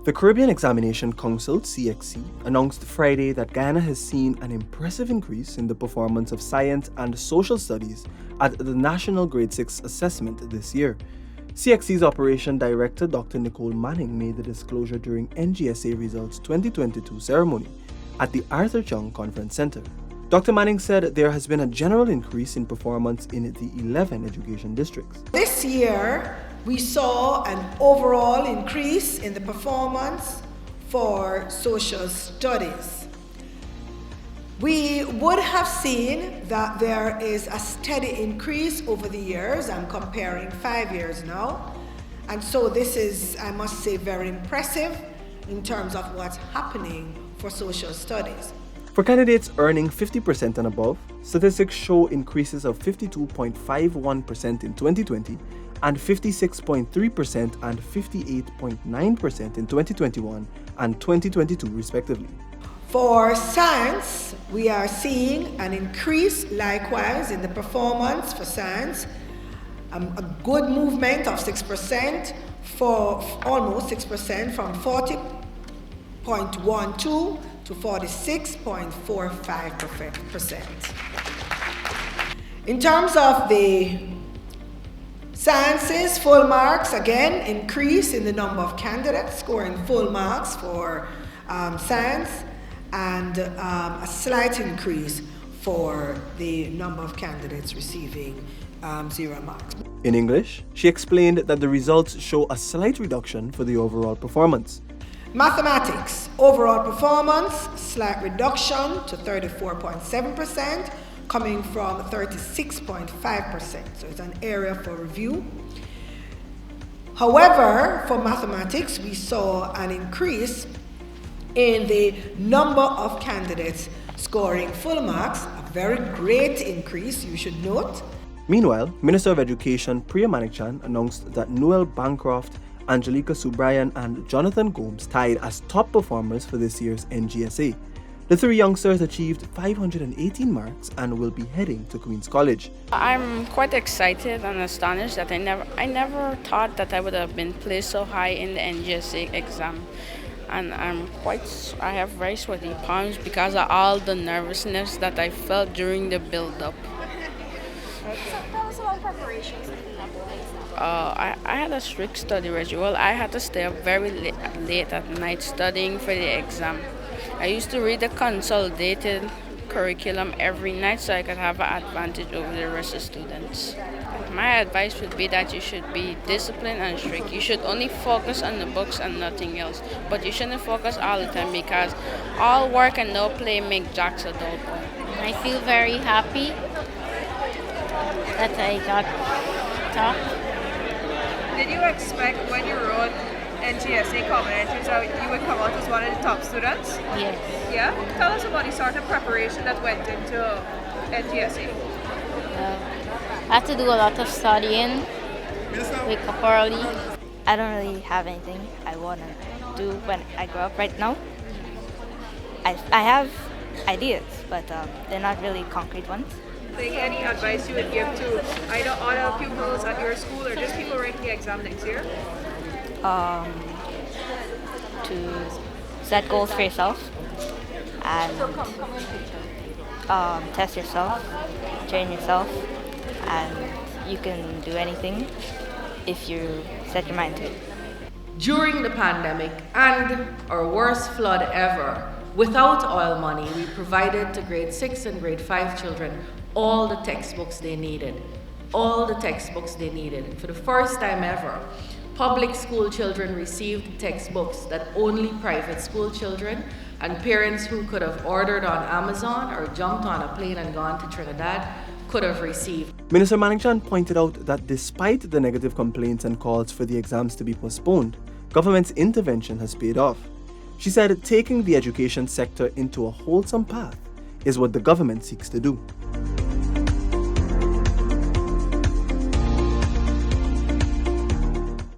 The Caribbean Examination Council, CXC, announced Friday that Guyana has seen an impressive increase in the performance of science and social studies at the National Grade 6 assessment this year. CXC's Operation Director Dr. Nicole Manning made the disclosure during NGSA Results 2022 ceremony at the Arthur Chung Conference Center. Dr. Manning said there has been a general increase in performance in the 11 education districts. This year, we saw an overall increase in the performance for social studies. We would have seen that there is a steady increase over the years. I'm comparing 5 years now. And so this is, I must say, very impressive in terms of what's happening for social studies. For candidates earning 50% and above, statistics show increases of 52.51% in 2020 and 56.3% and 58.9% in 2021 and 2022 respectively. For science, we are seeing an increase likewise in the performance for science, a good movement of 6% for almost 6% from 40.12 to 46.45%. In terms of the sciences, full marks again increase in the number of candidates scoring full marks for science, and a slight increase for the number of candidates receiving 0 marks. In English, she explained that the results show a slight reduction for the overall performance. Mathematics, overall performance, slight reduction to 34.7%, coming from 36.5%. So it's an area for review. However, for mathematics, we saw an increase in the number of candidates scoring full marks, a very great increase, you should note. Meanwhile, Minister of Education Priya Manikchan announced that Noel Bancroft, Angelica Subrayan and Jonathan Gomes tied as top performers for this year's NGSA. The three youngsters achieved 518 marks and will be heading to Queen's College. I'm quite excited and astonished that I never thought that I would have been placed so high in the NGSA exam. And I have very sweaty palms because of all the nervousness that I felt during the build-up. So tell us about preparations. I had a strict study schedule. I had to stay up very late at night studying for the exam. I used to read the consolidated curriculum every night so I could have an advantage over the rest of the students. My advice would be that you should be disciplined and strict. You should only focus on the books and nothing else. But you shouldn't focus all the time because all work and no play make Jack a dull boy. I feel very happy that I got top. Did you expect when you wrote NGSA common entries that you would come out as one of the top students? Yes. Yeah? Tell us about the sort of preparation that went into NGSA. I had to do a lot of studying, wake up early. I don't really have anything I want to do when I grow up right now. I have ideas, but they're not really concrete ones. Any advice you would give to either other pupils at your school or just people writing the exam next year? To set goals for yourself and test yourself, train yourself, and you can do anything if you set your mind to it. During the pandemic and our worst flood ever, without oil money, we provided to grade 6 and grade 5 children all the textbooks they needed. All the textbooks they needed. For the first time ever, public school children received textbooks that only private school children and parents who could have ordered on Amazon or jumped on a plane and gone to Trinidad could have received. Minister Manikchan pointed out that despite the negative complaints and calls for the exams to be postponed, government's intervention has paid off. She said taking the education sector into a wholesome path is what the government seeks to do.